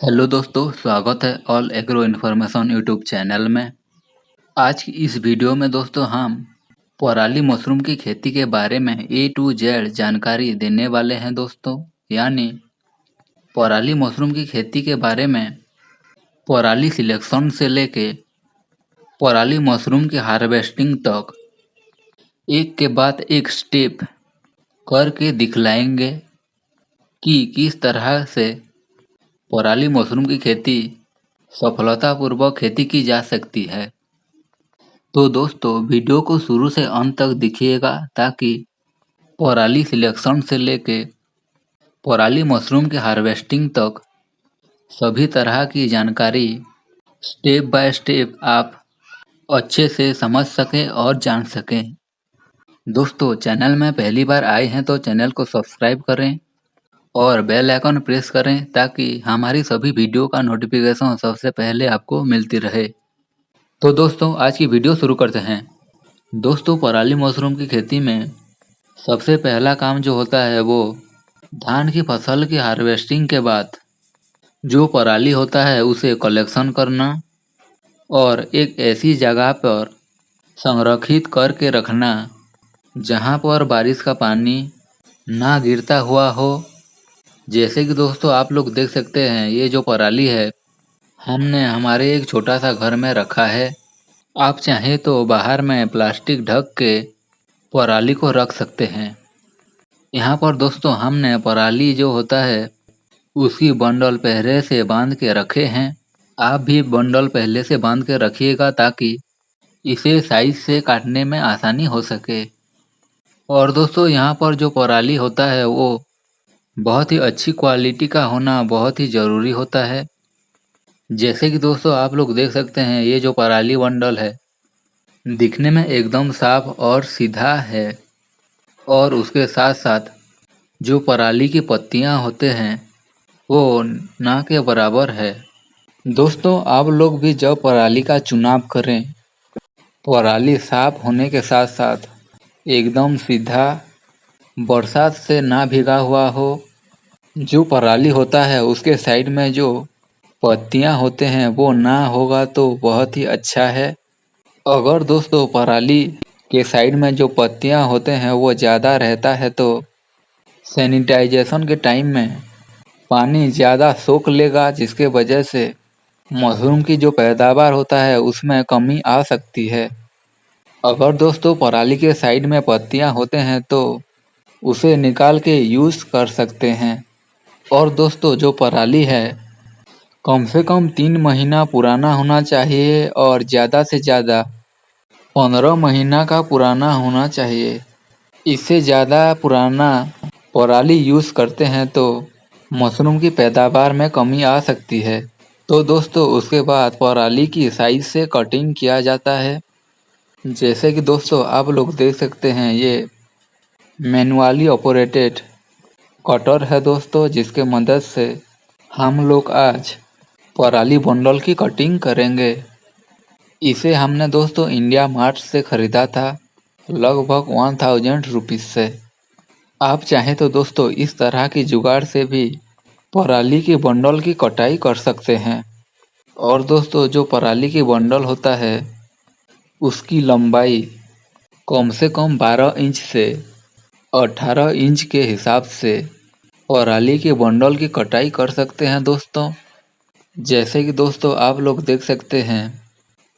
Hello दोस्तों, स्वागत है all agro information YouTube channel में। आज की इस वीडियो में दोस्तों हम पराली मशरूम की खेती के बारे में ए टू जेड जानकारी देने वाले हैं दोस्तों। यानी पराली मशरूम की खेती के बारे में पराली सिलेक्शन से लेके पराली मशरूम की हार्वेस्टिंग तक एक के बाद एक स्टेप करके दिखलाएंगे कि किस तरह से पराली मशरूम की खेती सफलतापूर्वक खेती की जा सकती है। तो दोस्तों वीडियो को शुरू से अंत तक देखिएगा ताकि पराली सिलेक्शन से लेके पराली मशरूम के हार्वेस्टिंग तक सभी तरह की जानकारी स्टेप बाय स्टेप आप अच्छे से समझ सकें और जान सकें। दोस्तों चैनल में पहली बार आए हैं तो चैनल को सब्सक्राइब करें और बेल आइकन प्रेस करें ताकि हमारी सभी वीडियो का नोटिफिकेशन सबसे पहले आपको मिलती रहे। तो दोस्तों आज की वीडियो शुरू करते हैं। दोस्तों पराली मशरूम की खेती में सबसे पहला काम जो होता है वो धान की फसल की हार्वेस्टिंग के बाद जो पराली होता है उसे कलेक्शन करना और एक ऐसी जगह पर संरक्षित करके रखना जहां पर बारिश का पानी ना गिरता हुआ हो। जैसे कि दोस्तों आप लोग देख सकते हैं ये जो पराली है हमने हमारे एक छोटा सा घर में रखा है। आप चाहें तो बाहर में प्लास्टिक ढक के पराली को रख सकते हैं। यहाँ पर दोस्तों हमने पराली जो होता है उसकी बंडल पहले से बांध के रखे हैं। आप भी बंडल पहले से बांध के रखिएगा ताकि इसे साइज से काटने में आसानी हो सके। और दोस्तों यहाँ पर जो पराली होता है वो बहुत ही अच्छी क्वालिटी का होना बहुत ही ज़रूरी होता है। जैसे कि दोस्तों आप लोग देख सकते हैं ये जो पराली बंडल है दिखने में एकदम साफ और सीधा है और उसके साथ साथ जो पराली की पत्तियां होते हैं वो ना के बराबर है। दोस्तों आप लोग भी जब पराली का चुनाव करें पराली साफ होने के साथ साथ एकदम सीधा बरसात से ना भीगा हुआ हो। जो पराली होता है उसके साइड में जो पत्तियां होते हैं वो ना होगा तो बहुत ही अच्छा है। अगर दोस्तों पराली के साइड में जो पत्तियां होते हैं वो ज़्यादा रहता है तो सैनिटाइजेशन के टाइम में पानी ज़्यादा सोख लेगा जिसके वजह से मशरूम की जो पैदावार होता है उसमें कमी आ सकती है। अगर दोस्तों पराली के साइड में पत्तियां होते हैं तो उसे निकाल के यूज़ कर सकते हैं। और दोस्तों जो पराली है कम से कम 3 महीना पुराना होना चाहिए और ज़्यादा से ज़्यादा 15 महीना का पुराना होना चाहिए। इससे ज़्यादा पुराना पराली यूज़ करते हैं तो मशरूम की पैदावार में कमी आ सकती है। तो दोस्तों उसके बाद पराली की साइज से कटिंग किया जाता है। जैसे कि दोस्तों आप लोग देख सकते हैं ये मैनुअली ऑपरेटेड कटर है दोस्तों जिसके मदद से हम लोग आज पराली बंडल की कटिंग करेंगे। इसे हमने दोस्तों इंडिया मार्ट से ख़रीदा था लगभग 1000 रुपीज़ से। आप चाहें तो दोस्तों इस तरह की जुगाड़ से भी पराली की बंडल की कटाई कर सकते हैं। और दोस्तों जो पराली की बंडल होता है उसकी लंबाई कम से कम 12 इंच से 18 इंच के हिसाब से पराली के बंडल की कटाई कर सकते हैं दोस्तों। जैसे कि दोस्तों आप लोग देख सकते हैं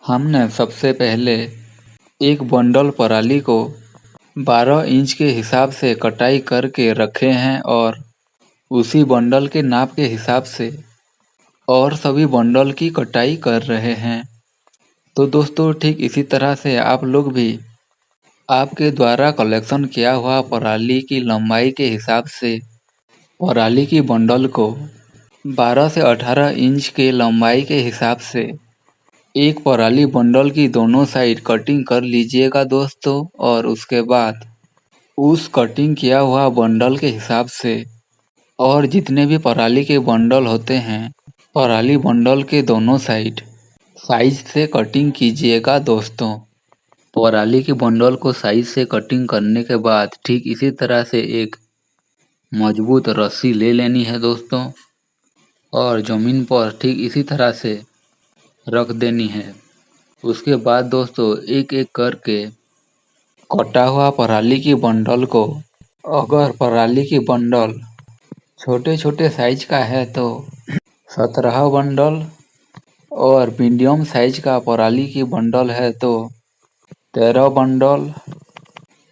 हमने सबसे पहले एक बंडल पराली को 12 इंच के हिसाब से कटाई करके रखे हैं और उसी बंडल के नाप के हिसाब से और सभी बंडल की कटाई कर रहे हैं। तो दोस्तों ठीक इसी तरह से आप लोग भी आपके द्वारा कलेक्शन किया हुआ पराली की लंबाई के हिसाब से पराली की बंडल को 12 से 18 इंच के लंबाई के हिसाब से एक पराली बंडल की दोनों साइड कटिंग कर लीजिएगा दोस्तों। और उसके बाद उस कटिंग किया हुआ बंडल के हिसाब से और जितने भी पराली के बंडल होते हैं पराली बंडल के दोनों साइड साइज से कटिंग कीजिएगा दोस्तों। पराली के बंडल को साइज से कटिंग करने के बाद ठीक इसी तरह से एक मजबूत रस्सी ले लेनी है दोस्तों और ज़मीन पर ठीक इसी तरह से रख देनी है। उसके बाद दोस्तों एक एक करके कटा हुआ पराली की बंडल को, अगर पराली की बंडल छोटे छोटे साइज का है तो 17 बंडल, और मीडियम साइज का पराली की बंडल है तो 13 बंडल,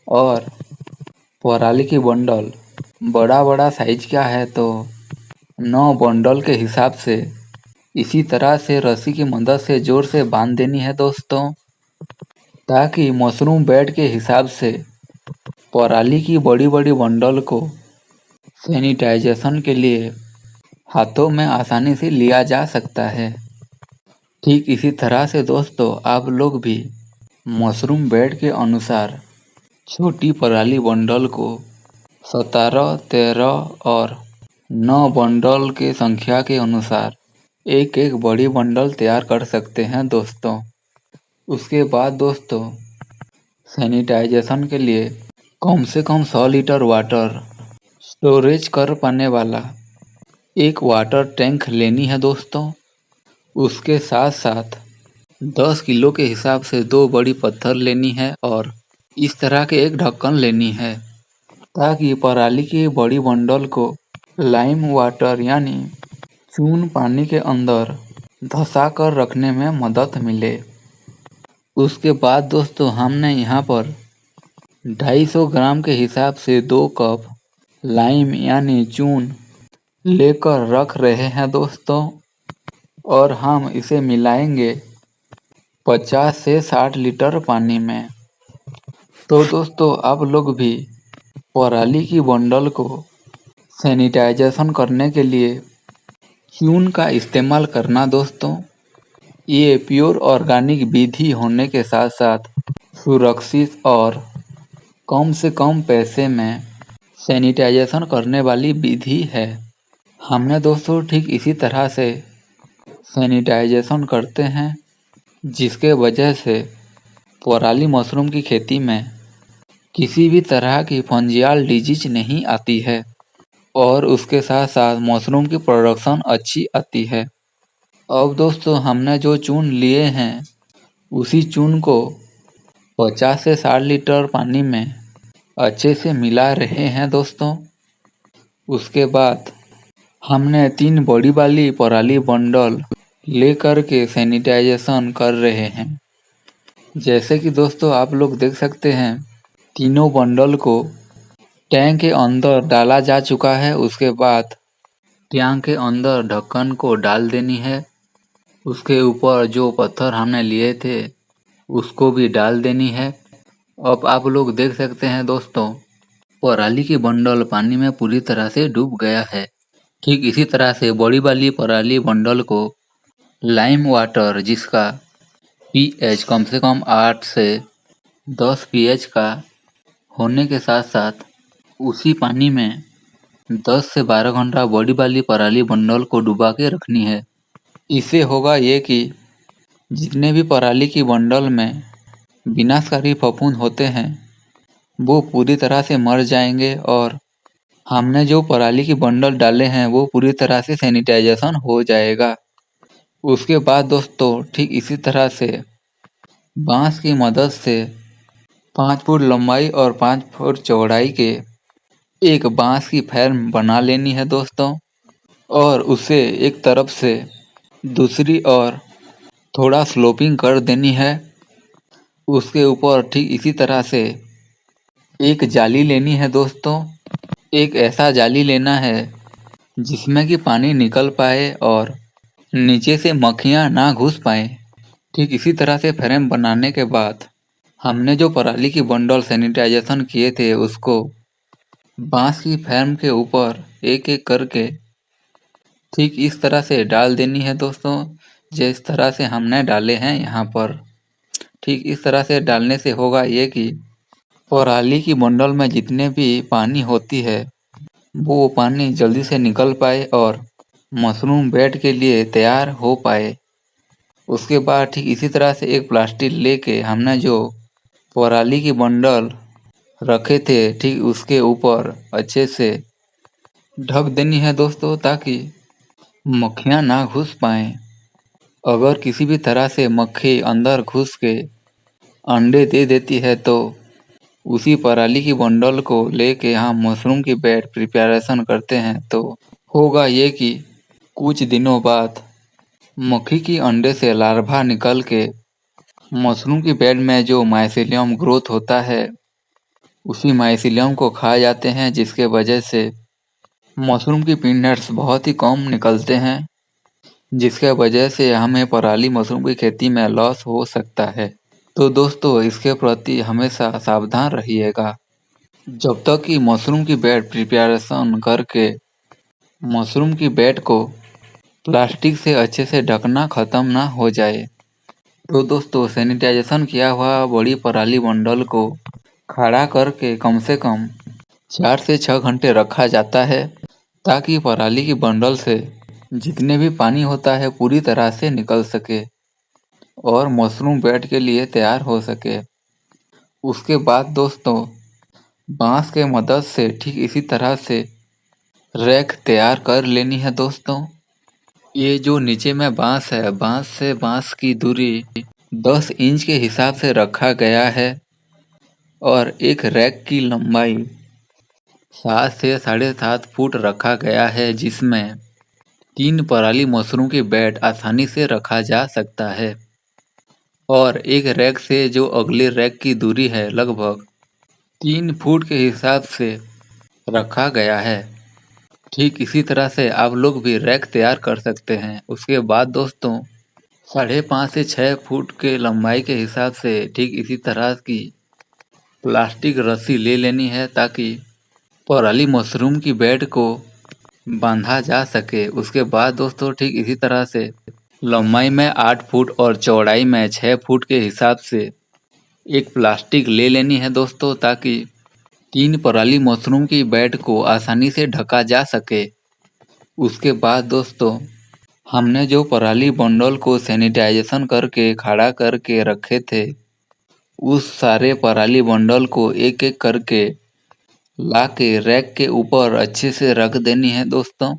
और पराली की बंडल बड़ा साइज का है तो 9 बंडल के हिसाब से इसी तरह से रस्सी की मदद से जोर से बांध देनी है दोस्तों, ताकि मशरूम बेड के हिसाब से पराली की बड़ी बंडल को सैनिटाइजेशन के लिए हाथों में आसानी से लिया जा सकता है। ठीक इसी तरह से दोस्तों आप लोग भी मशरूम बेड के अनुसार छोटी पराली बंडल को 17, 13 और 9 बंडल के संख्या के अनुसार एक एक बड़ी बंडल तैयार कर सकते हैं दोस्तों। उसके बाद दोस्तों सैनिटाइजेशन के लिए कम से कम 100 लीटर वाटर स्टोरेज कर पाने वाला एक वाटर टैंक लेनी है दोस्तों। उसके साथ साथ 10 किलो के हिसाब से 2 बड़ी पत्थर लेनी है और इस तरह के एक ढक्कन लेनी है, ताकि पराली की बड़ी बंडल को लाइम वाटर यानी चून पानी के अंदर धंसा कर रखने में मदद मिले। उसके बाद दोस्तों हमने यहाँ पर 250 ग्राम के हिसाब से 2 कप लाइम यानी चून लेकर रख रहे हैं दोस्तों, और हम इसे मिलाएंगे 50 से 60 लीटर पानी में। तो दोस्तों आप लोग भी पराली की बंडल को सैनिटाइजेशन करने के लिए चून का इस्तेमाल करना दोस्तों। ये प्योर ऑर्गेनिक विधि होने के साथ साथ सुरक्षित और कम से कम पैसे में सैनिटाइजेशन करने वाली विधि है। हमने दोस्तों ठीक इसी तरह से सैनिटाइजेशन करते हैं, जिसके वजह से पराली मशरूम की खेती में किसी भी तरह की फंजियाल डिजीज नहीं आती है, और उसके साथ साथ मशरूम की प्रोडक्शन अच्छी आती है। अब दोस्तों हमने जो चून लिए हैं उसी चून को 50 से 60 लीटर पानी में अच्छे से मिला रहे हैं दोस्तों। उसके बाद हमने 3 बड़ी वाली पराली बंडल लेकर के सैनिटाइजेशन कर रहे हैं। जैसे कि दोस्तों आप लोग देख सकते हैं तीनों बंडल को टैंक के अंदर डाला जा चुका है। उसके बाद टैंक के अंदर ढक्कन को डाल देनी है। उसके ऊपर जो पत्थर हमने लिए थे उसको भी डाल देनी है। अब आप लोग देख सकते हैं दोस्तों पराली की बंडल पानी में पूरी तरह से डूब गया है। ठीक इसी तरह से बड़ी वाली पराली बंडल को लाइम वाटर, जिसका पीएच कम से कम 8 से 10 पीएच का होने के साथ साथ उसी पानी में 10 से 12 घंटा बड़ी वाली पराली बंडल को डुबा के रखनी है। इससे होगा ये कि जितने भी पराली की बंडल में विनाशकारी फफूंद होते हैं वो पूरी तरह से मर जाएंगे, और हमने जो पराली की बंडल डाले हैं वो पूरी तरह से सैनिटाइजेशन हो जाएगा। उसके बाद दोस्तों ठीक इसी तरह से बांस की मदद से 5 फुट लंबाई और 5 फुट चौड़ाई के एक बांस की फ्रेम बना लेनी है दोस्तों, और उसे एक तरफ से दूसरी ओर थोड़ा स्लोपिंग कर देनी है। उसके ऊपर ठीक इसी तरह से एक जाली लेनी है दोस्तों। एक ऐसा जाली लेना है जिसमें कि पानी निकल पाए और नीचे से मक्खियाँ ना घुस पाए। ठीक इसी तरह से फ्रेम बनाने के बाद हमने जो पराली की बंडल सैनिटाइजेशन किए थे उसको बांस की फ्रेम के ऊपर एक एक करके ठीक इस तरह से डाल देनी है दोस्तों, जिस तरह से हमने डाले हैं यहाँ पर। ठीक इस तरह से डालने से होगा ये कि पराली की बंडल में जितने भी पानी होती है वो पानी जल्दी से निकल पाए और मशरूम बेड के लिए तैयार हो पाए। उसके बाद ठीक इसी तरह से एक प्लास्टिक लेके हमने जो पराली की बंडल रखे थे ठीक उसके ऊपर अच्छे से ढक देनी है दोस्तों, ताकि मक्खियाँ ना घुस पाएँ। अगर किसी भी तरह से मक्खी अंदर घुस के अंडे दे देती है तो उसी पराली की बंडल को लेके हम मशरूम की बेड प्रिपरेशन करते हैं तो होगा ये कि कुछ दिनों बाद मक्खी की अंडे से लार्वा निकल के मशरूम की बेड में जो माइसीलियम ग्रोथ होता है उसी माइसीलियम को खा जाते हैं, जिसके वजह से मशरूम की पीनट्स बहुत ही कम निकलते हैं, जिसके वजह से हमें पराली मशरूम की खेती में लॉस हो सकता है। तो दोस्तों इसके प्रति हमेशा सावधान रहिएगा। जब तक कि मशरूम की बेड प्रिपरेशन करके मशरूम की बेड को प्लास्टिक से अच्छे से ढकना ख़त्म ना हो जाए। तो दोस्तों सैनिटाइजेशन किया हुआ बड़ी पराली बंडल को खड़ा करके कम से कम 4 से 6 घंटे रखा जाता है, ताकि पराली की बंडल से जितने भी पानी होता है पूरी तरह से निकल सके और मशरूम बेड के लिए तैयार हो सके। उसके बाद दोस्तों बांस के मदद से ठीक इसी तरह से रैक तैयार कर लेनी है दोस्तों। ये जो नीचे में बांस है, बांस से बांस की दूरी 10 इंच के हिसाब से रखा गया है और एक रैक की लंबाई 7 से 7.5 फुट रखा गया है, जिसमें 3 पराली मशरूम की बेड आसानी से रखा जा सकता है और एक रैक से जो अगले रैक की दूरी है लगभग 3 फुट के हिसाब से रखा गया है। ठीक इसी तरह से आप लोग भी रैक तैयार कर सकते हैं। उसके बाद दोस्तों 5.5 से 6 फुट के लंबाई के हिसाब से ठीक इसी तरह की प्लास्टिक रस्सी ले लेनी है, ताकि पराली मशरूम की बेड को बांधा जा सके। उसके बाद दोस्तों ठीक इसी तरह से लंबाई में 8 फुट और चौड़ाई में 6 फुट के हिसाब से एक प्लास्टिक ले लेनी है दोस्तों, ताकि 3 पराली मशरूम की बेड को आसानी से ढका जा सके। उसके बाद दोस्तों हमने जो पराली बंडल को सैनिटाइजेशन करके खड़ा करके रखे थे, उस सारे पराली बंडल को एक एक करके ला के रैक के ऊपर अच्छे से रख देनी है दोस्तों।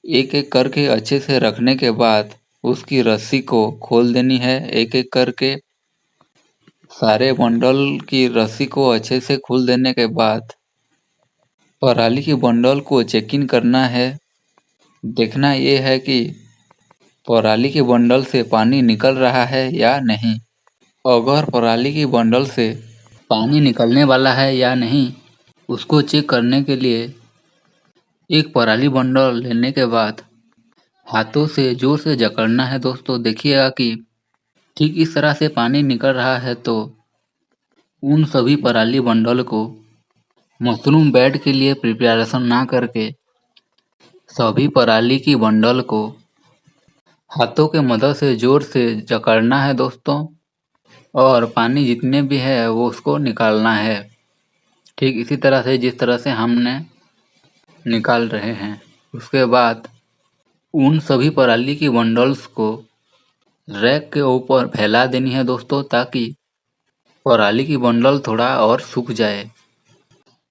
एक एक करके अच्छे से रखने के बाद उसकी रस्सी को खोल देनी है एक एक करके। सारे बंडल की रस्सी को अच्छे से खोल देने के बाद पराली की बंडल को चेक इन करना है। देखना ये है कि पराली के बंडल से पानी निकल रहा है या नहीं। अगर पराली की बंडल से पानी निकलने वाला है या नहीं, उसको चेक करने के लिए एक पराली बंडल लेने के बाद हाथों से जोर से जकड़ना है दोस्तों। देखिएगा कि ठीक इस तरह से पानी निकल रहा है, तो उन सभी पराली बंडल को मशरूम बेड के लिए प्रिपरेशन ना करके सभी पराली की बंडल को हाथों के मदद से जोर से जकड़ना है दोस्तों, और पानी जितने भी है वो उसको निकालना है, ठीक इसी तरह से जिस तरह से हमने निकाल रहे हैं। उसके बाद उन सभी पराली की बंडल्स को रैक के ऊपर फैला देनी है दोस्तों, ताकि पराली की बंडल थोड़ा और सूख जाए।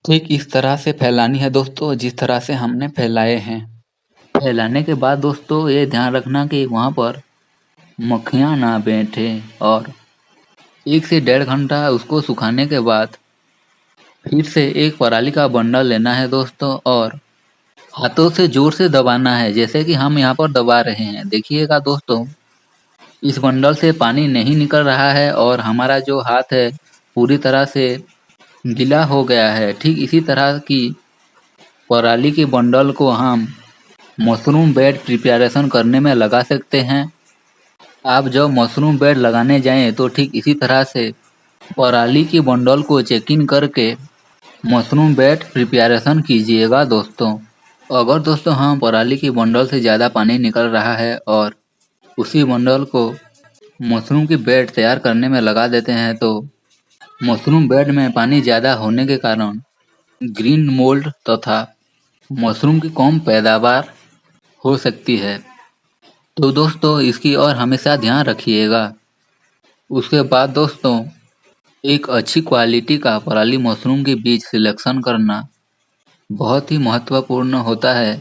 ठीक इस तरह से फैलानी है दोस्तों, जिस तरह से हमने फैलाए हैं। फैलाने के बाद दोस्तों ये ध्यान रखना कि वहाँ पर मक्खियाँ ना बैठे, और 1 से 1.5 घंटा उसको सुखाने के बाद फिर से एक पराली का बंडल लेना है दोस्तों, और हाथों से जोर से दबाना है, जैसे कि हम यहाँ पर दबा रहे हैं। देखिएगा दोस्तों इस बंडल से पानी नहीं निकल रहा है और हमारा जो हाथ है पूरी तरह से गीला हो गया है। ठीक इसी तरह की पराली के बंडल को हम मशरूम बेड प्रिपरेशन करने में लगा सकते हैं। आप जब मशरूम बेड लगाने जाएं तो ठीक इसी तरह से पराली की बंडल को चेक इन करके मशरूम बेड प्रिपरेशन कीजिएगा दोस्तों। अगर दोस्तों हम पराली की बंडल से ज़्यादा पानी निकल रहा है और उसी बंडल को मशरूम की बेड तैयार करने में लगा देते हैं, तो मशरूम बेड में पानी ज़्यादा होने के कारण ग्रीन मोल्ड तथा मशरूम की कम पैदावार हो सकती है। तो दोस्तों इसकी और हमेशा ध्यान रखिएगा। उसके बाद दोस्तों एक अच्छी क्वालिटी का पराली मशरूम के बीज सिलेक्शन करना बहुत ही महत्वपूर्ण होता है,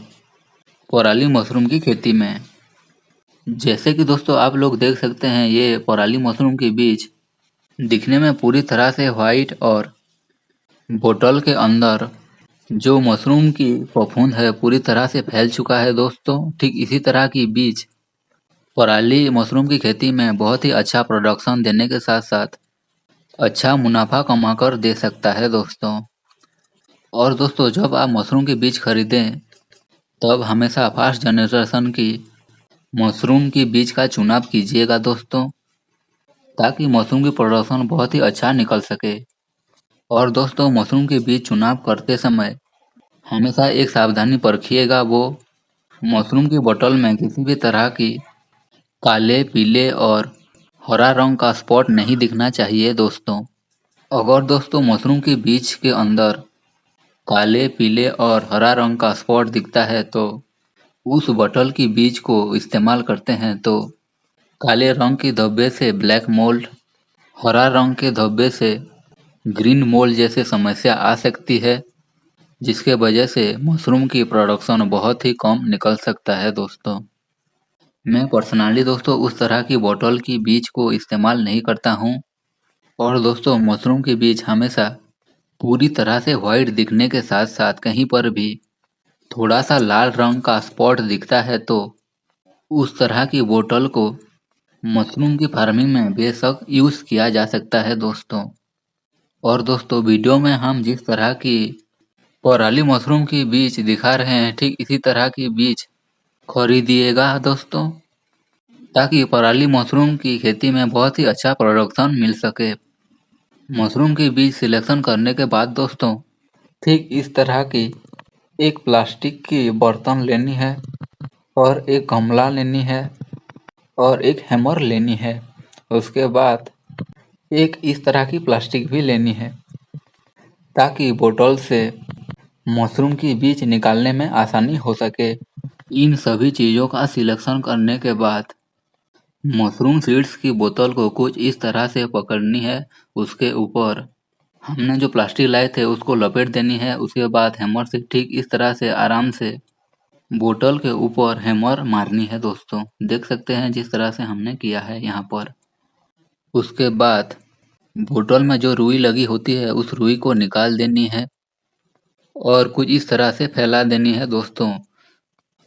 पराली मशरूम की खेती में। जैसे कि दोस्तों आप लोग देख सकते हैं, ये पराली मशरूम के बीज दिखने में पूरी तरह से व्हाइट और बोतल के अंदर जो मशरूम की फफूंद है पूरी तरह से फैल चुका है दोस्तों। ठीक इसी तरह की बीज पराली मशरूम की खेती में बहुत ही अच्छा प्रोडक्शन देने के साथ साथ अच्छा मुनाफा कमा कर दे सकता है दोस्तों। और दोस्तों जब आप मशरूम के बीज खरीदें तब हमेशा फर्स्ट जनरेशन की मशरूम की बीज का चुनाव कीजिएगा दोस्तों, ताकि मशरूम की प्रोडक्शन बहुत ही अच्छा निकल सके। और दोस्तों मशरूम के बीज चुनाव करते समय हमेशा एक सावधानी परखिएगा, वो मशरूम की बोतल में किसी भी तरह की काले, पीले और हरा रंग का स्पॉट नहीं दिखना चाहिए दोस्तों। अगर दोस्तों मशरूम के बीज के अंदर काले, पीले और हरा रंग का स्पॉट दिखता है तो उस बोतल की बीज को इस्तेमाल करते हैं तो काले रंग के धब्बे से ब्लैक मोल्ड, हरा रंग के धब्बे से ग्रीन मोल्ड जैसे समस्या आ सकती है, जिसके वजह से मशरूम की प्रोडक्शन बहुत ही कम निकल सकता है दोस्तों। मैं पर्सनली दोस्तों उस तरह की बोतल की बीज को इस्तेमाल नहीं करता हूँ। और दोस्तों मशरूम के बीज हमेशा पूरी तरह से व्हाइट दिखने के साथ साथ कहीं पर भी थोड़ा सा लाल रंग का स्पॉट दिखता है तो उस तरह की बोतल को मशरूम की फार्मिंग में बेशक यूज़ किया जा सकता है दोस्तों। और दोस्तों वीडियो में हम जिस तरह की पराली मशरूम की बीज दिखा रहे हैं, ठीक इसी तरह की बीज खरीदिएगा दोस्तों, ताकि पराली मशरूम की खेती में बहुत ही अच्छा प्रोडक्शन मिल सके। मशरूम की बीज सिलेक्शन करने के बाद दोस्तों ठीक इस तरह की एक प्लास्टिक की बर्तन लेनी है और एक गमला लेनी है और एक हैमर लेनी है। उसके बाद एक इस तरह की प्लास्टिक भी लेनी है, ताकि बोतल से मशरूम की बीज निकालने में आसानी हो सके। इन सभी चीज़ों का सिलेक्शन करने के बाद मशरूम सीड्स की बोतल को कुछ इस तरह से पकड़नी है, उसके ऊपर हमने जो प्लास्टिक लाए थे उसको लपेट देनी है। उसके बाद हैमर से ठीक इस तरह से आराम से बोतल के ऊपर हैमर मारनी है दोस्तों। देख सकते हैं जिस तरह से हमने किया है यहाँ पर। उसके बाद बोतल में जो रुई लगी होती है उस रुई को निकाल देनी है और कुछ इस तरह से फैला देनी है दोस्तों।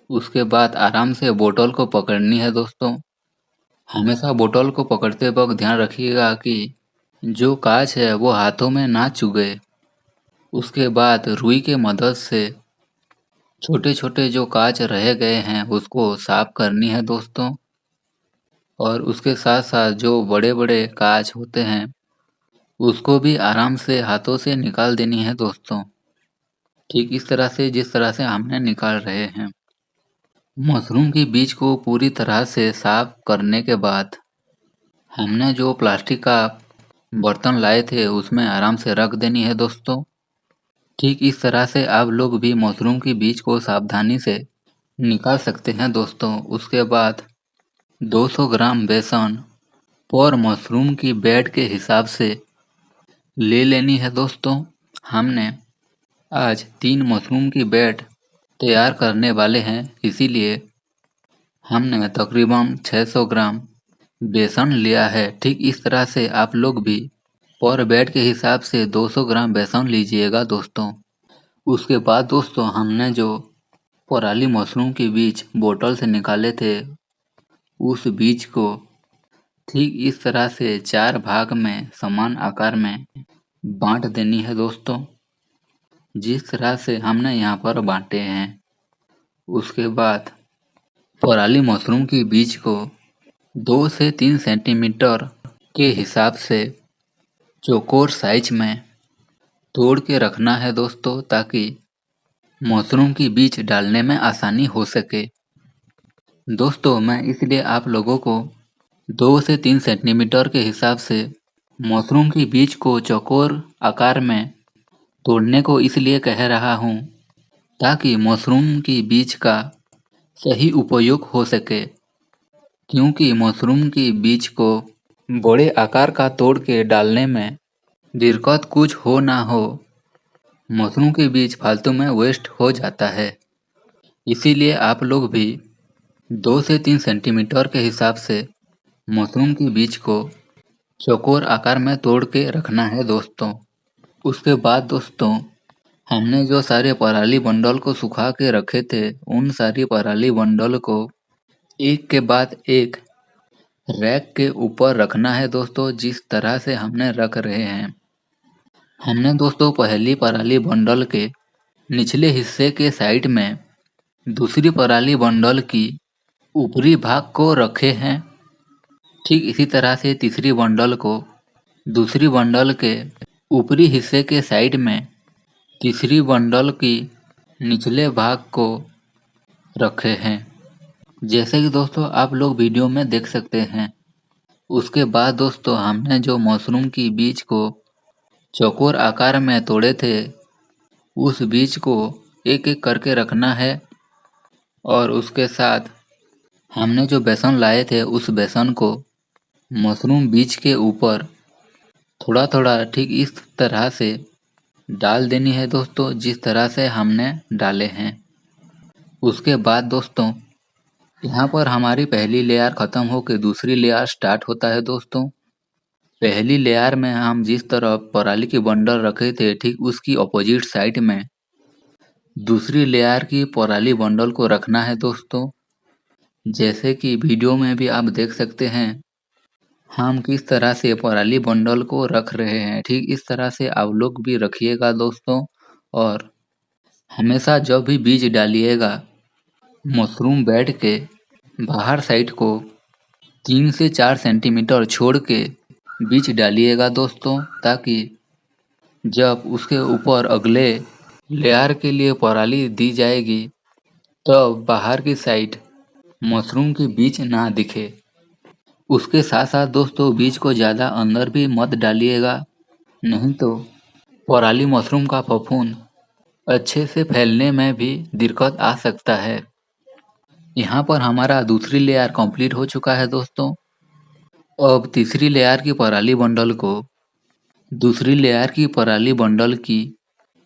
उसके बाद आराम से बोतल को पकड़नी है दोस्तों। हमेशा बोतल को पकड़ते वक्त ध्यान रखिएगा कि जो कांच है वो हाथों में ना चुभे। उसके बाद रुई के मदद से छोटे छोटे जो कांच रह गए हैं उसको साफ करनी है दोस्तों। और उसके साथ साथ जो बड़े बड़े कांच होते हैं उसको भी आराम से हाथों से निकाल देनी है दोस्तों, ठीक इस तरह से जिस तरह से हमने निकाल रहे हैं। मशरूम की बीज को पूरी तरह से साफ करने के बाद हमने जो प्लास्टिक का बर्तन लाए थे उसमें आराम से रख देनी है दोस्तों। ठीक इस तरह से आप लोग भी मशरूम की बीज को सावधानी से निकाल सकते हैं दोस्तों। उसके बाद 200 ग्राम बेसन पर मशरूम की बेड के हिसाब से ले लेनी है दोस्तों। हमने आज 3 मशरूम की बेड तैयार करने वाले हैं, इसीलिए हमने तकरीबन 600 ग्राम बेसन लिया है। ठीक इस तरह से आप लोग भी पर बेड के हिसाब से 200 ग्राम बेसन लीजिएगा दोस्तों। उसके बाद दोस्तों हमने जो पराली मशरूम के बीज बोतल से निकाले थे उस बीज को ठीक इस तरह से 4 भाग में समान आकार में बांट देनी है दोस्तों, जिस तरह से हमने यहाँ पर बांटे हैं। उसके बाद पराली मशरूम की बीज को 2 से 3 सेंटीमीटर के हिसाब से चौकोर साइज में तोड़ के रखना है दोस्तों, ताकि मशरूम की बीज डालने में आसानी हो सके। दोस्तों मैं इसलिए आप लोगों को 2 से 3 सेंटीमीटर के हिसाब से मशरूम की बीज को चौकोर आकार में तोड़ने को इसलिए कह रहा हूँ, ताकि मशरूम की बीज का सही उपयोग हो सके। क्योंकि मशरूम की बीज को बड़े आकार का तोड़ के डालने में दिक्कत कुछ हो ना हो, मशरूम के बीज फालतू में वेस्ट हो जाता है। इसीलिए आप लोग भी 2 से 3 सेंटीमीटर के हिसाब से मशरूम के बीज को चौकोर आकार में तोड़ के रखना है दोस्तों। उसके बाद दोस्तों हमने जो सारे पराली बंडल को सुखा के रखे थे, उन सारी पराली बंडल को एक के बाद एक रैक के ऊपर रखना है दोस्तों, जिस तरह से हमने रख रहे हैं। हमने दोस्तों पहली पराली बंडल के निचले हिस्से के साइड में दूसरी पराली बंडल की ऊपरी भाग को रखे हैं। ठीक इसी तरह से तीसरी बंडल को दूसरी बंडल के ऊपरी हिस्से के साइड में तीसरी बंडल की निचले भाग को रखे हैं, जैसे कि दोस्तों आप लोग वीडियो में देख सकते हैं। उसके बाद दोस्तों हमने जो मशरूम की बीज को चौकोर आकार में तोड़े थे, उस बीज को एक एक करके रखना है और उसके साथ हमने जो बेसन लाए थे, उस बेसन को मशरूम बीज के ऊपर थोड़ा थोड़ा ठीक इस तरह से डाल देनी है दोस्तों, जिस तरह से हमने डाले हैं। उसके बाद दोस्तों यहाँ पर हमारी पहली लेयर ख़त्म होकर दूसरी लेयर स्टार्ट होता है दोस्तों। पहली लेयर में हम जिस तरफ पराली के बंडल रखे थे, ठीक उसकी अपोजिट साइड में दूसरी लेयर की पराली बंडल को रखना है दोस्तों। जैसे कि वीडियो में भी आप देख सकते हैं, हम किस तरह से पराली बंडल को रख रहे हैं, ठीक इस तरह से आप लोग भी रखिएगा दोस्तों। और हमेशा जब भी बीज डालिएगा, मशरूम बेड के बाहर साइड को 3 से 4 सेंटीमीटर छोड़ के बीज डालिएगा दोस्तों, ताकि जब उसके ऊपर अगले लेयर के लिए पराली दी जाएगी, तब बाहर की साइड मशरूम की बीज ना दिखे। उसके साथ साथ दोस्तों बीज को ज़्यादा अंदर भी मत डालिएगा, नहीं तो पराली मशरूम का फफूंद अच्छे से फैलने में भी दिक्कत आ सकता है। यहाँ पर हमारा दूसरी लेयर कंप्लीट हो चुका है दोस्तों। अब तीसरी लेयर की पराली बंडल को दूसरी लेयर की पराली बंडल की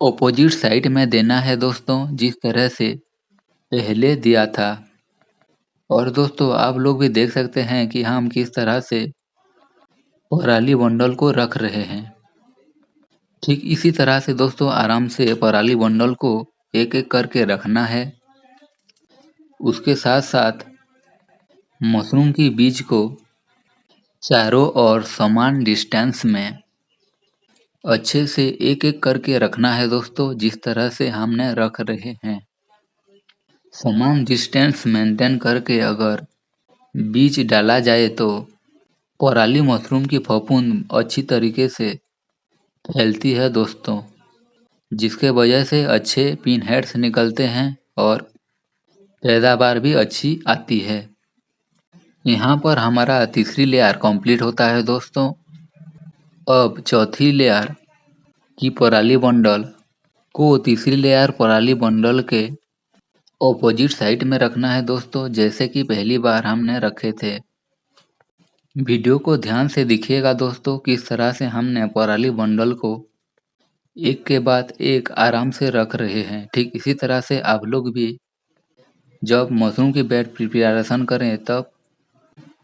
अपोजिट साइड में देना है दोस्तों, जिस तरह से पहले दिया था। और दोस्तों आप लोग भी देख सकते हैं कि हम किस तरह से पराली बंडल को रख रहे हैं। ठीक इसी तरह से दोस्तों आराम से पराली बंडल को एक एक करके रखना है। उसके साथ साथ मशरूम की बीज को चारों ओर समान डिस्टेंस में अच्छे से एक एक करके रखना है दोस्तों, जिस तरह से हमने रख रहे हैं। समान डिस्टेंस मेंटेन करके अगर बीज डाला जाए तो पराली मशरूम की फफूंद अच्छी तरीके से फैलती है दोस्तों, जिसके वजह से अच्छे पिन हेड्स निकलते हैं और पैदावार भी अच्छी आती है। यहाँ पर हमारा तीसरी लेयर कंप्लीट होता है दोस्तों। अब चौथी लेयर की पराली बंडल को तीसरी लेयर पराली बंडल के ऑपोजिट साइड में रखना है दोस्तों, जैसे कि पहली बार हमने रखे थे। वीडियो को ध्यान से देखिएगा दोस्तों, किस तरह से हमने पराली बंडल को एक के बाद एक आराम से रख रहे हैं। ठीक इसी तरह से आप लोग भी जब मशरूम की बेड प्रिपरेशन करें, तब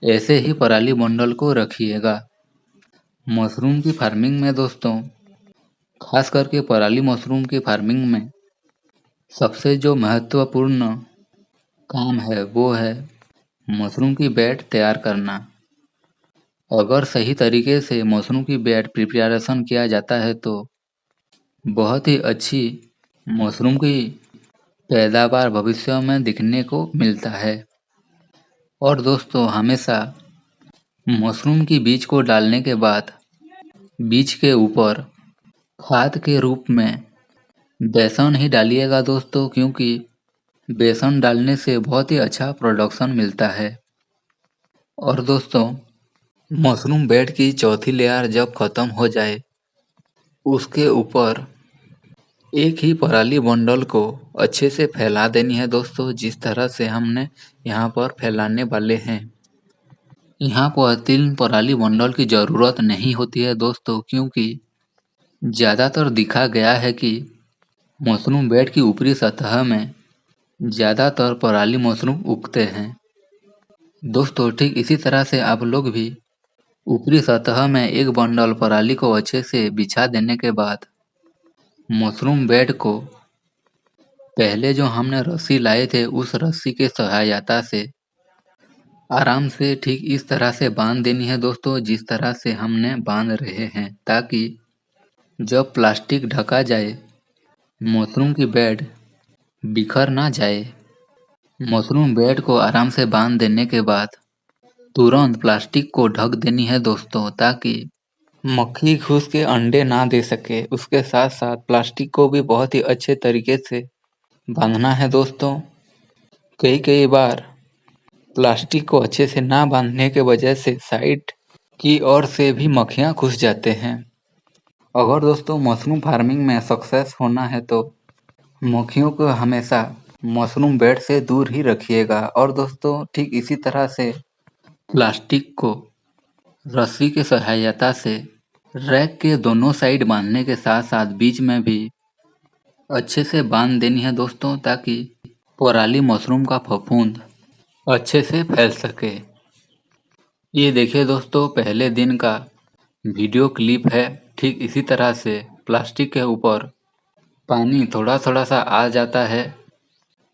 ऐसे ही पराली बंडल को रखिएगा। मशरूम की फार्मिंग में दोस्तों, खास करके पराली मशरूम की फार्मिंग में सबसे जो महत्वपूर्ण काम है वो है मशरूम की बेड तैयार करना। अगर सही तरीके से मशरूम की बेड प्रिपरेशन किया जाता है तो बहुत ही अच्छी मशरूम की पैदावार भविष्य में दिखने को मिलता है। और दोस्तों हमेशा मशरूम की बीज को डालने के बाद बीज के ऊपर खाद के रूप में बेसन ही डालिएगा दोस्तों, क्योंकि बेसन डालने से बहुत ही अच्छा प्रोडक्शन मिलता है। और दोस्तों मशरूम बेड की चौथी लेयर जब ख़त्म हो जाए, उसके ऊपर एक ही पराली बंडल को अच्छे से फैला देनी है दोस्तों, जिस तरह से हमने यहाँ पर फैलाने वाले हैं। यहाँ पर 3 पराली बंडल की ज़रूरत नहीं होती है दोस्तों, क्योंकि ज़्यादातर देखा गया है कि मशरूम बेड की ऊपरी सतह में ज़्यादातर पराली मशरूम उगते हैं। दोस्तों ठीक इसी तरह से आप लोग भी ऊपरी सतह में एक बंडल पराली को अच्छे से बिछा देने के बाद मशरूम बेड को पहले जो हमने रस्सी लाए थे उस रस्सी के सहायता से आराम से ठीक इस तरह से बांध देनी है दोस्तों, जिस तरह से हमने बांध रहे हैं, ताकि जब प्लास्टिक ढका जाए मशरूम की बेड बिखर ना जाए। मशरूम बेड को आराम से बांध देने के बाद तुरंत प्लास्टिक को ढक देनी है दोस्तों, ताकि मक्खी घुस के अंडे ना दे सके। उसके साथ साथ प्लास्टिक को भी बहुत ही अच्छे तरीके से बांधना है दोस्तों। कई कई बार प्लास्टिक को अच्छे से ना बांधने के वजह से साइड की ओर से भी मक्खियाँ घुस जाते हैं। अगर दोस्तों मशरूम फार्मिंग में सक्सेस होना है तो मक्खियों को हमेशा मशरूम बेड से दूर ही रखिएगा। और दोस्तों ठीक इसी तरह से प्लास्टिक को रस्सी के सहायता से रैक के दोनों साइड बांधने के साथ साथ बीच में भी अच्छे से बांध देनी है दोस्तों, ताकि पराली मशरूम का फफूंद अच्छे से फैल सके। ये देखिए दोस्तों पहले दिन का वीडियो क्लिप है। ठीक इसी तरह से प्लास्टिक के ऊपर पानी थोड़ा थोड़ा सा आ जाता है।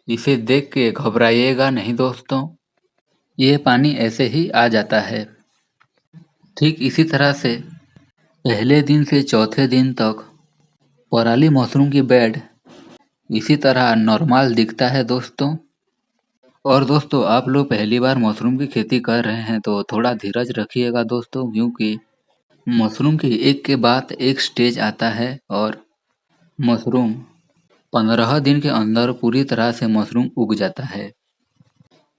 इसे देख के घबराइएगा नहीं दोस्तों, ये पानी ऐसे ही आ जाता है। ठीक इसी तरह से पहले दिन से चौथे दिन तक पराली मशरूम की बेड इसी तरह नॉर्मल दिखता है दोस्तों। और दोस्तों आप लोग पहली बार मशरूम की खेती कर रहे हैं तो थोड़ा धीरज रखिएगा दोस्तों, क्योंकि मशरूम की एक के बाद एक स्टेज आता है और मशरूम 15 दिन के अंदर पूरी तरह से मशरूम उग जाता है।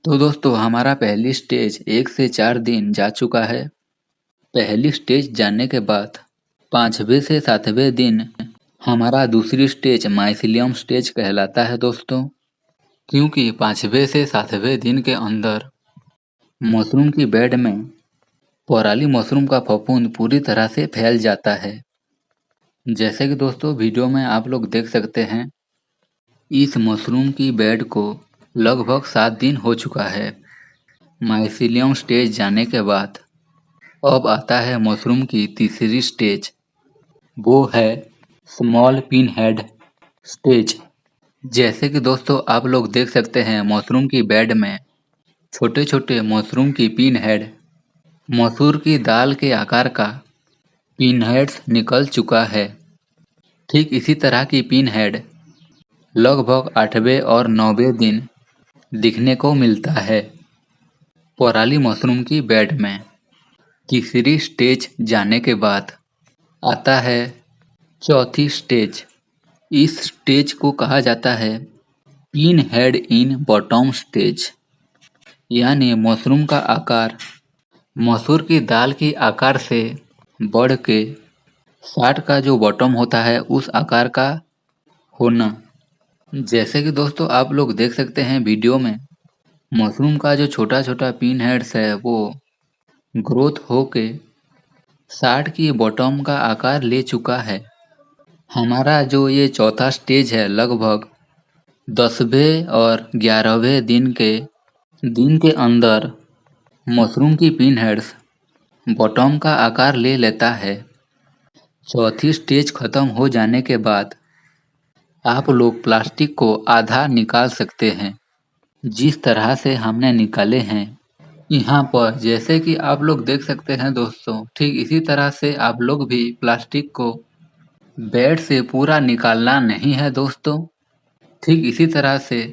तो दोस्तों हमारा पहली स्टेज 1 से 4 दिन जा चुका है। पहली स्टेज जाने के बाद 5वें से 7वें दिन हमारा दूसरी स्टेज माइसीलियम स्टेज कहलाता है दोस्तों, क्योंकि 5वें से 7वें दिन के अंदर मशरूम की बेड में पराली मशरूम का फफूंद पूरी तरह से फैल जाता है। जैसे कि दोस्तों वीडियो में आप लोग देख सकते हैं, इस मशरूम की बेड को लगभग 7 दिन हो चुका है। माइसीलियम स्टेज जाने के बाद अब आता है मशरूम की तीसरी स्टेज, वो है स्मॉल पिन हेड स्टेज। जैसे कि दोस्तों आप लोग देख सकते हैं मशरूम की बेड में छोटे छोटे मशरूम की पिन हेड, मसूर की दाल के आकार का पिन हेड्स निकल चुका है। ठीक इसी तरह की पिन हेड लगभग 8वें और 9वें दिन दिखने को मिलता है पराली मशरूम की बेड में। तीसरी स्टेज जाने के बाद आता है चौथी स्टेज। इस स्टेज को कहा जाता है pin head in bottom stage, यानी मशरूम का आकार मसूर की दाल की आकार से बढ़ के 60 का जो बॉटम होता है उस आकार का होना। जैसे कि दोस्तों आप लोग देख सकते हैं वीडियो में मशरूम का जो छोटा छोटा पिन हेड्स है वो ग्रोथ होके 60 की बॉटम का आकार ले चुका है। हमारा जो ये चौथा स्टेज है लगभग 10वें और 11वें दिन के अंदर मशरूम की पिन हेड्स बॉटम का आकार ले लेता है। चौथी स्टेज खत्म हो जाने के बाद आप लोग प्लास्टिक को आधा निकाल सकते हैं, जिस तरह से हमने निकाले हैं यहाँ पर। जैसे कि आप लोग देख सकते हैं दोस्तों, ठीक इसी तरह से आप लोग भी प्लास्टिक को बेड से पूरा निकालना नहीं है दोस्तों। ठीक इसी तरह से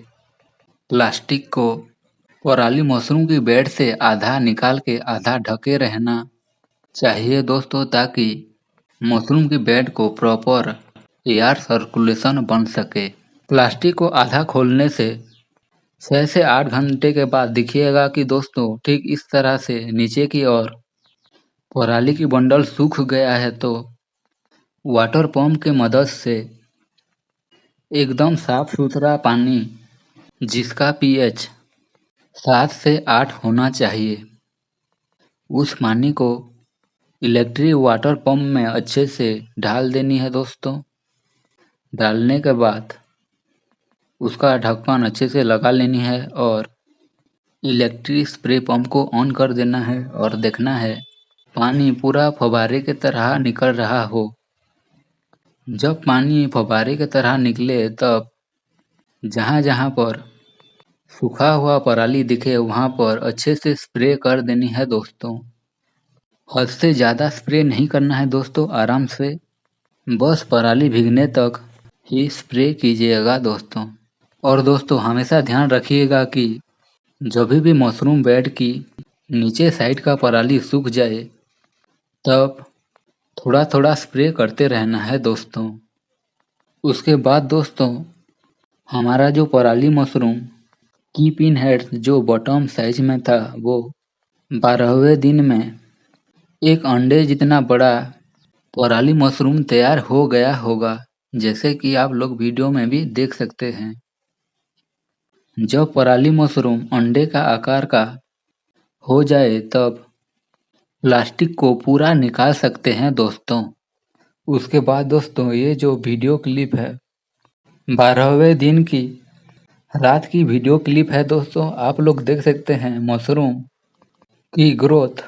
प्लास्टिक को पराली मशरूम की बेड से आधा निकाल के आधा ढके रहना चाहिए दोस्तों, ताकि मशरूम की बेड को प्रॉपर एयर सर्कुलेशन बन सके। प्लास्टिक को आधा खोलने से 6 से 8 घंटे के बाद दिखिएगा कि दोस्तों ठीक इस तरह से नीचे की ओर पराली की बंडल सूख गया है। तो वाटर पंप की मदद से एकदम साफ सुथरा पानी जिसका पीएच 7 से 8 होना चाहिए, उस पानी को इलेक्ट्रिक वाटर पंप में अच्छे से डाल देनी है दोस्तों। डालने के बाद उसका ढक्कन अच्छे से लगा लेनी है और इलेक्ट्रिक स्प्रे पंप को ऑन कर देना है और देखना है पानी पूरा फव्वारे की तरह निकल रहा हो। जब पानी फव्वारे की तरह निकले तब जहाँ-जहाँ पर सूखा हुआ पराली दिखे वहाँ पर अच्छे से स्प्रे कर देनी है दोस्तों। हद से ज़्यादा स्प्रे नहीं करना है दोस्तों, आराम से बस पराली भीगने तक ही स्प्रे कीजिएगा दोस्तों। और दोस्तों हमेशा ध्यान रखिएगा कि जब भी मशरूम बेड की नीचे साइड का पराली सूख जाए तब थोड़ा थोड़ा स्प्रे करते रहना है दोस्तों। उसके बाद दोस्तों हमारा जो पराली मशरूम की पिन हेड जो बॉटम साइज में था वो 12वें दिन में एक अंडे जितना बड़ा पराली मशरूम तैयार हो गया होगा, जैसे कि आप लोग वीडियो में भी देख सकते हैं। जब पराली मशरूम अंडे का आकार का हो जाए तब प्लास्टिक को पूरा निकाल सकते हैं दोस्तों। उसके बाद दोस्तों ये जो वीडियो क्लिप है 12वें दिन की रात की वीडियो क्लिप है दोस्तों। आप लोग देख सकते हैं मशरूम की ग्रोथ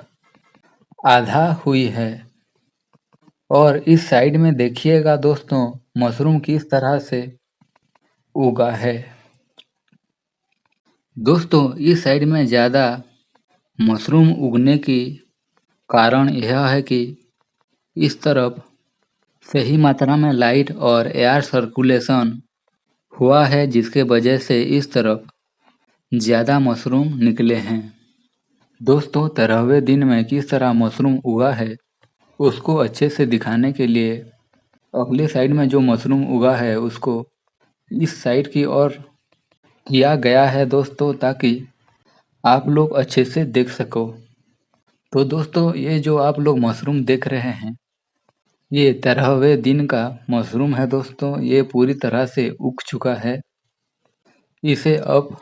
आधा हुई है और इस साइड में देखिएगा दोस्तों मशरूम किस तरह से उगा है। दोस्तों इस साइड में ज़्यादा मशरूम उगने की कारण यह है कि इस तरफ सही मात्रा में लाइट और एयर सर्कुलेशन हुआ है, जिसके वजह से इस तरफ ज़्यादा मशरूम निकले हैं। दोस्तों 13वें दिन में किस तरह मशरूम उगा है उसको अच्छे से दिखाने के लिए अगले साइड में जो मशरूम उगा है उसको इस साइड की ओर किया गया है दोस्तों, ताकि आप लोग अच्छे से देख सको। तो दोस्तों ये जो आप लोग मशरूम देख रहे हैं ये 13वें दिन का मशरूम है दोस्तों। ये पूरी तरह से उग चुका है, इसे अब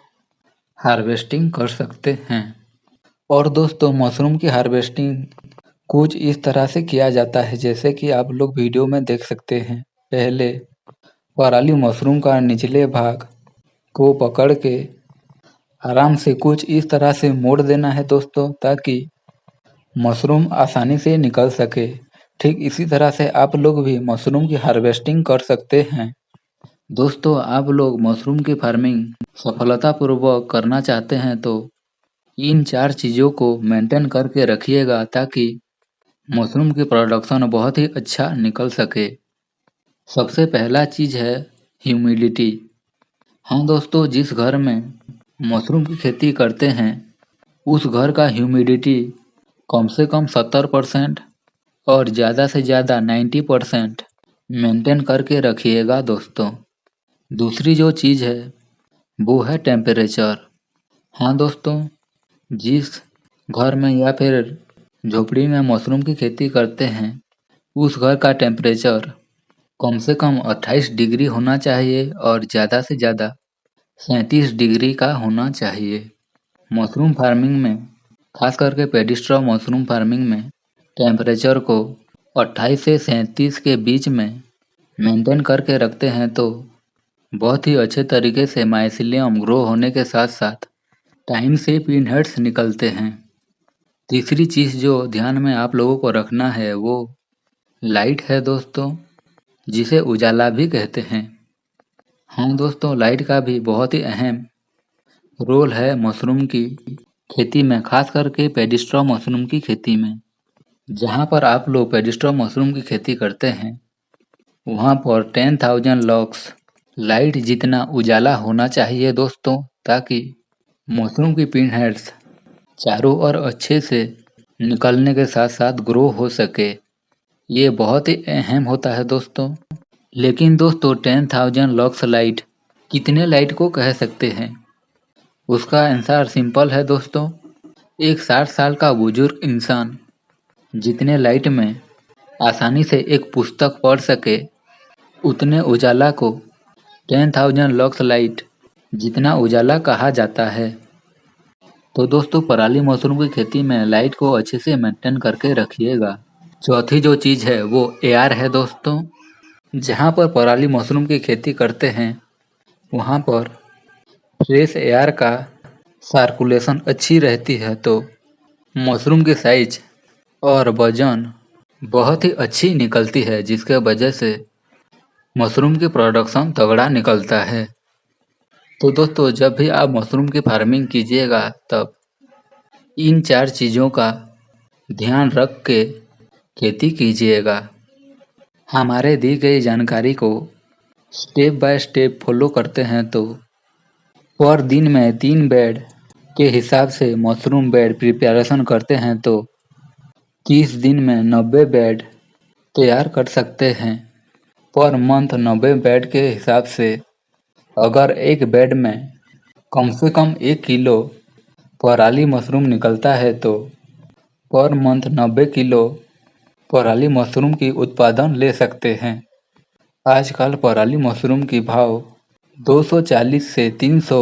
हार्वेस्टिंग कर सकते हैं। और दोस्तों मशरूम की हार्वेस्टिंग कुछ इस तरह से किया जाता है, जैसे कि आप लोग वीडियो में देख सकते हैं। पहले पराली मशरूम का निचले भाग को पकड़ के आराम से कुछ इस तरह से मोड़ देना है दोस्तों, ताकि मशरूम आसानी से निकल सके। ठीक इसी तरह से आप लोग भी मशरूम की हार्वेस्टिंग कर सकते हैं। दोस्तों आप लोग मशरूम की फार्मिंग सफलतापूर्वक करना चाहते हैं तो इन 4 चीज़ों को मेंटेन करके रखिएगा, ताकि मशरूम की प्रोडक्शन बहुत ही अच्छा निकल सके। सबसे पहला चीज़ है ह्यूमिडिटी। हाँ दोस्तों, जिस घर में मशरूम की खेती करते हैं उस घर का ह्यूमिडिटी कम से कम 70% और ज़्यादा से ज़्यादा 90% मेंटेन करके रखिएगा दोस्तों। दूसरी जो चीज़ है वो है टेम्परेचर। हाँ दोस्तों, जिस घर में या फिर झोपड़ी में मशरूम की खेती करते हैं उस घर का टेम्परेचर कम से कम 28 डिग्री होना चाहिए और ज़्यादा से ज़्यादा 37 डिग्री का होना चाहिए। मशरूम फार्मिंग में खास करके पेडिस्ट्रॉ मशरूम फार्मिंग में टेम्परेचर को 28 से 37 के बीच में मेंटेन करके रखते हैं तो बहुत ही अच्छे तरीके से माइसीलियम ग्रो होने के साथ साथ टाइम से पिनहेड्स निकलते हैं। तीसरी चीज़ जो ध्यान में आप लोगों को रखना है वो लाइट है दोस्तों, जिसे उजाला भी कहते हैं। हाँ दोस्तों, लाइट का भी बहुत ही अहम रोल है मशरूम की खेती में, खास करके पेडिस्ट्रॉ मशरूम की खेती में। जहाँ पर आप लोग पेडिस्ट्रॉ मशरूम की खेती करते हैं वहाँ पर 10,000 लक्स लाइट जितना उजाला होना चाहिए दोस्तों, ताकि मशरूम की पिन हेड्स चारों ओर अच्छे से निकलने के साथ साथ ग्रो हो सके। ये बहुत ही अहम होता है दोस्तों। लेकिन दोस्तों 10,000 लक्स लाइट कितने लाइट को कह सकते हैं? उसका आंसर सिंपल है दोस्तों। एक 60 साल का बुजुर्ग इंसान जितने लाइट में आसानी से एक पुस्तक पढ़ सके उतने उजाला को 10,000 लक्स लाइट जितना उजाला कहा जाता है। तो दोस्तों पराली मशरूम की खेती में लाइट को अच्छे से मेंटेन करके रखिएगा। चौथी जो चीज़ है वो एयर है दोस्तों। जहाँ पर पराली मशरूम की खेती करते हैं वहाँ पर फ्रेश एयर का सर्कुलेशन अच्छी रहती है, तो मशरूम की साइज और वजन बहुत ही अच्छी निकलती है, जिसके वजह से मशरूम की प्रोडक्शन तगड़ा निकलता है। तो दोस्तों, जब भी आप मशरूम की फार्मिंग कीजिएगा तब इन 4 चीज़ों का ध्यान रख के खेती कीजिएगा। हमारे दी गई जानकारी को स्टेप बाय स्टेप फॉलो करते हैं तो पर दिन में 3 बेड के हिसाब से मशरूम बेड प्रिपरेशन करते हैं तो 30 दिन में 90 बेड तैयार कर सकते हैं। पर मंथ 90 बेड के हिसाब से अगर एक बेड में कम से कम 1 किलो पराली मशरूम निकलता है तो पर मंथ 90 किलो पराली मशरूम की उत्पादन ले सकते हैं। आजकल पराली मशरूम की भाव 240 से 300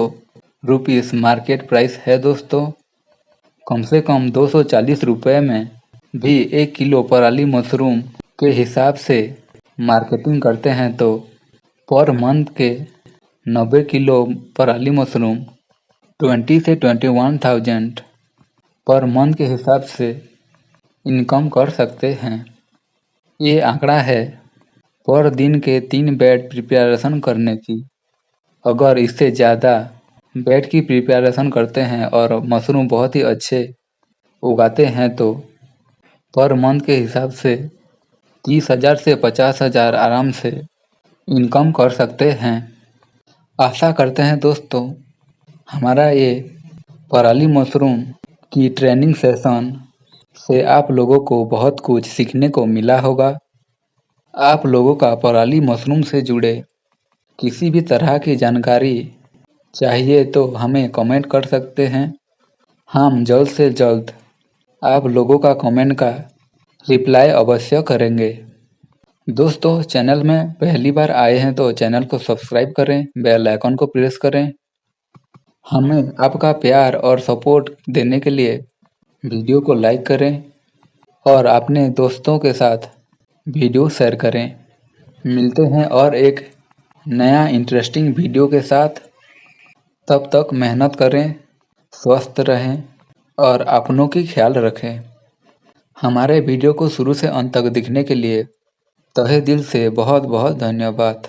रुपीस मार्केट प्राइस है दोस्तों। कम से कम 240 रुपये में भी 1 किलो पराली मशरूम के हिसाब से मार्केटिंग करते हैं तो पर मंथ के 90 किलो पराली मशरूम 20 से 21,000 पर मंथ के हिसाब से इनकम कर सकते हैं। ये आंकड़ा है पर दिन के 3 बेड प्रिपरेशन करने की। अगर इससे ज़्यादा बेड की प्रिपरेशन करते हैं और मशरूम बहुत ही अच्छे उगाते हैं तो पर मंथ के हिसाब से 30,000 से 50,000 आराम से इनकम कर सकते हैं। आशा करते हैं दोस्तों हमारा ये पराली मशरूम की ट्रेनिंग सेशन से आप लोगों को बहुत कुछ सीखने को मिला होगा। आप लोगों का पराली मशरूम से जुड़े किसी भी तरह की जानकारी चाहिए तो हमें कमेंट कर सकते हैं। हम जल्द से जल्द आप लोगों का कमेंट का रिप्लाई अवश्य करेंगे। दोस्तों, चैनल में पहली बार आए हैं तो चैनल को सब्सक्राइब करें, बेल आइकन को प्रेस करें। हमें आपका प्यार और सपोर्ट देने के लिए वीडियो को लाइक करें और अपने दोस्तों के साथ वीडियो शेयर करें। मिलते हैं और एक नया इंटरेस्टिंग वीडियो के साथ। तब तक मेहनत करें, स्वस्थ रहें और अपनों की ख्याल रखें। हमारे वीडियो को शुरू से अंत तक देखने के लिए तहे दिल से बहुत बहुत धन्यवाद।